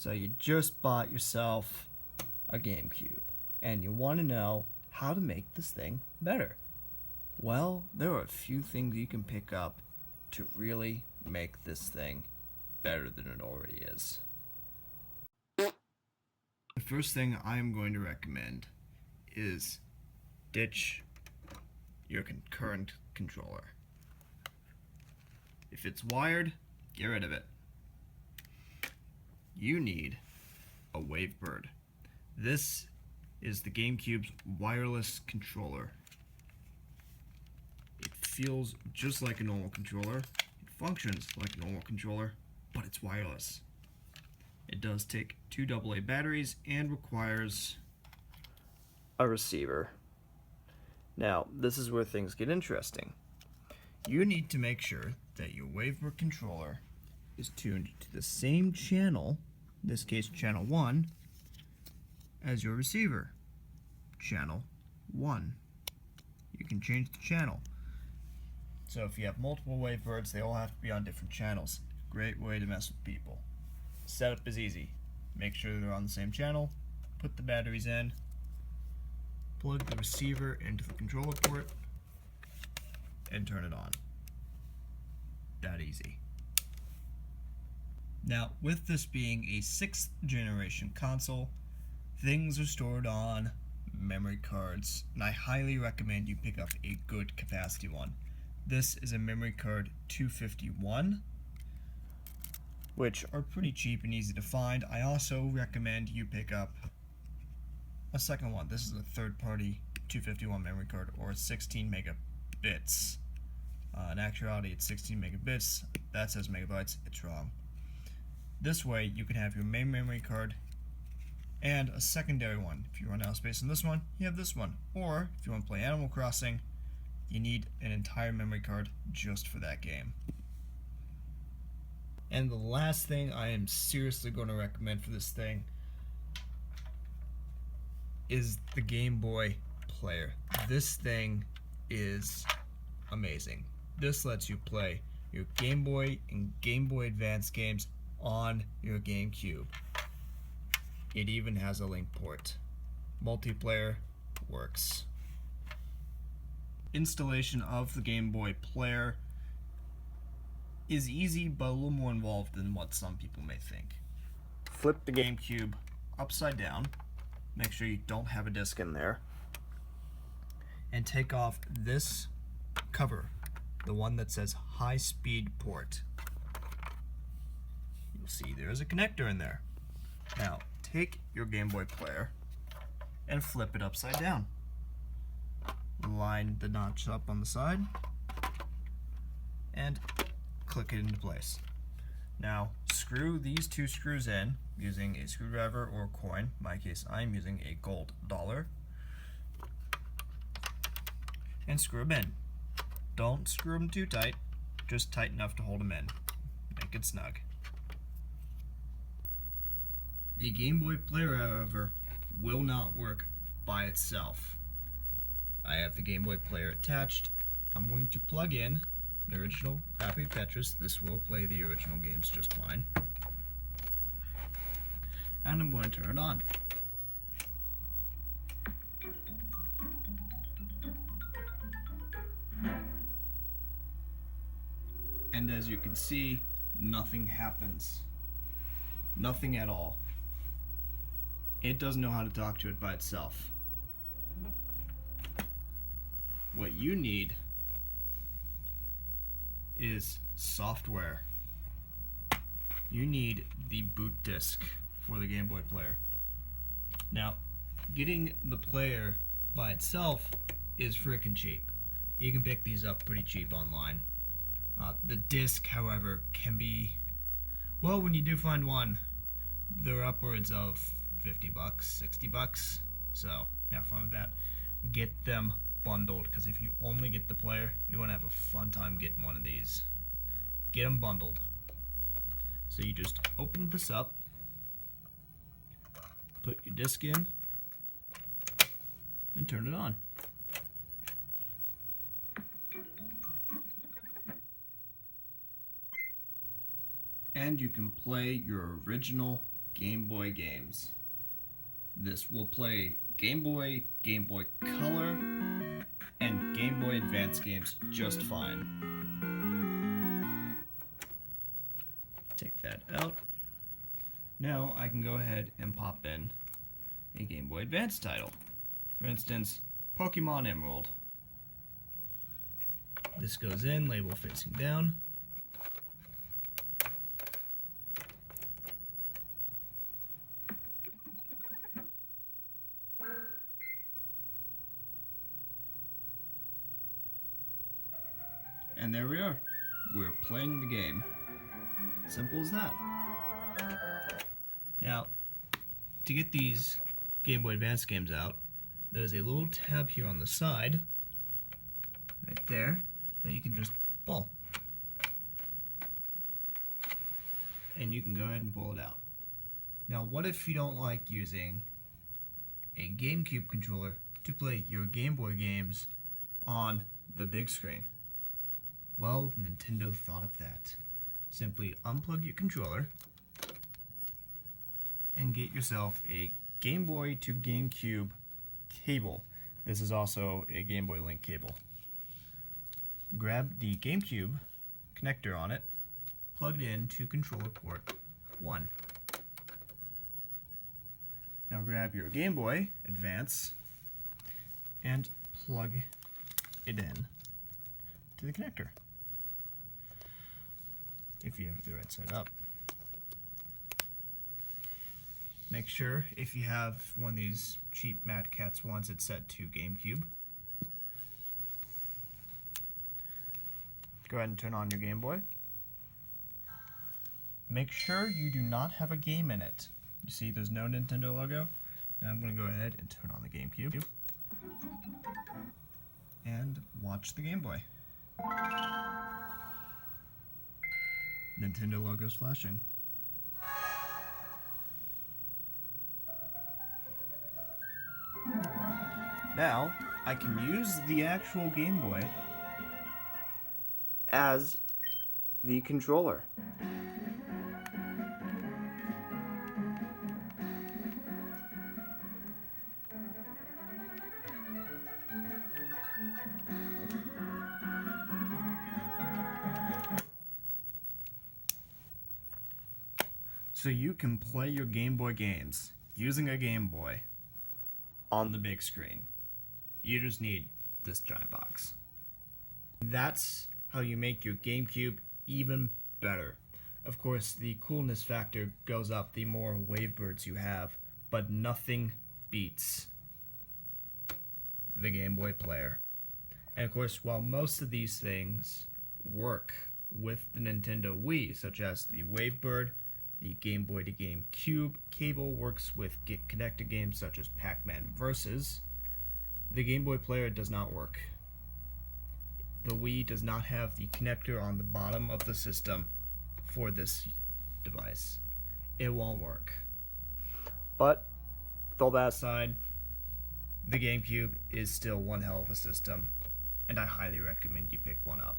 So you just bought yourself a GameCube, and you want to know how to make this thing better. Well, there are a few things you can pick up to really make this thing better than it already is. The first thing I am going to recommend is ditch your current controller. If it's wired, get rid of it. You need a Wavebird. This is the GameCube's wireless controller. It feels just like a normal controller. It functions like a normal controller, but it's wireless. It does take 2 AA batteries and requires a receiver. Now, this is where things get interesting. You need to make sure that your Wavebird controller is tuned to the same channel, in this case channel 1, as your receiver, channel 1. You can change the channel. So if you have multiple Wavebirds, they all have to be on different channels. Great way to mess with people. Setup is easy. Make sure they're on the same channel, put the batteries in, plug the receiver into the controller port, and turn it on. That easy. Now, with this being a 6th generation console, things are stored on memory cards, and I highly recommend you pick up a good capacity one. This is a memory card 251, which are pretty cheap and easy to find. I also recommend you pick up a second one. This is a third-party 251 memory card, or 16 megabits. In actuality, it's 16 megabits. That says megabytes. It's wrong. This way, you can have your main memory card and a secondary one. If you run out of space on this one, you have this one. Or, if you want to play Animal Crossing, you need an entire memory card just for that game. And the last thing I am seriously going to recommend for this thing is the Game Boy player. This thing is amazing. This lets you play your Game Boy and Game Boy Advance games on your GameCube. It even has a link port. Multiplayer works. Installation of the Game Boy player is easy, but a little more involved than what some people may think. Flip the GameCube upside down. Make sure you don't have a disc in there. And take off this cover, the one that says high speed port. You'll see there is a connector in there. Now, take your Game Boy player and flip it upside down. Line the notch up on the side and click it into place. Now, screw these 2 screws in using a screwdriver or a coin. In my case, I'm using a gold dollar. And screw them in. Don't screw them too tight, just tight enough to hold them in. Make it snug. The Game Boy player, however, will not work by itself. I have the Game Boy player attached. I'm going to plug in the original copy of Tetris. This will play the original games just fine. And I'm going to turn it on. And as you can see, nothing happens. Nothing at all. It doesn't know how to talk to it by itself. What you need is software. You need the boot disk for the Game Boy player. Now, getting the player by itself is freaking cheap. You can pick these up pretty cheap online. The disc, however, can be, well, when you do find one, they're upwards of $50, $60. So, have fun with that. Get them bundled, because if you only get the player, you're going to have a fun time getting one of these. Get them bundled. So you just open this up, put your disc in, and turn it on. And you can play your original Game Boy games. This will play Game Boy, Game Boy Color, and Game Boy Advance games just fine. Take that out. Now I can go ahead and pop in a Game Boy Advance title. For instance, Pokemon Emerald. This goes in, label facing down. And there we are. We're playing the game. Simple as that. Now, to get these Game Boy Advance games out, there's a little tab here on the side, right there, that you can just pull. And you can go ahead and pull it out. Now, what if you don't like using a Gamecube controller to play your Game Boy games on the big screen? Well, Nintendo thought of that. Simply unplug your controller and get yourself a Game Boy to GameCube cable. This is also a Game Boy Link cable. Grab the GameCube connector on it, plug it into controller port 1. Now grab your Game Boy Advance and plug it in to the connector, if you have it the right side up. Make sure, if you have one of these cheap Mad Catz ones, it's set to GameCube. Go ahead and turn on your Game Boy. Make sure you do not have a game in it. You see there's no Nintendo logo? Now I'm going to go ahead and turn on the GameCube and watch the Game Boy. Nintendo logo's flashing. Now, I can use the actual Game Boy as the controller. So you can play your Game Boy games using a Game Boy on the big screen. You just need this giant box. That's how you make your GameCube even better. Of course, the coolness factor goes up the more wavebirds you have, but nothing beats the Game Boy player. And of course, while most of these things work with the Nintendo Wii, such as the wavebird, the Game Boy to GameCube cable works with connected games such as Pac-Man Versus, the Game Boy player does not work. The Wii does not have the connector on the bottom of the system for this device. It won't work. But, with all that aside, the GameCube is still one hell of a system, and I highly recommend you pick one up.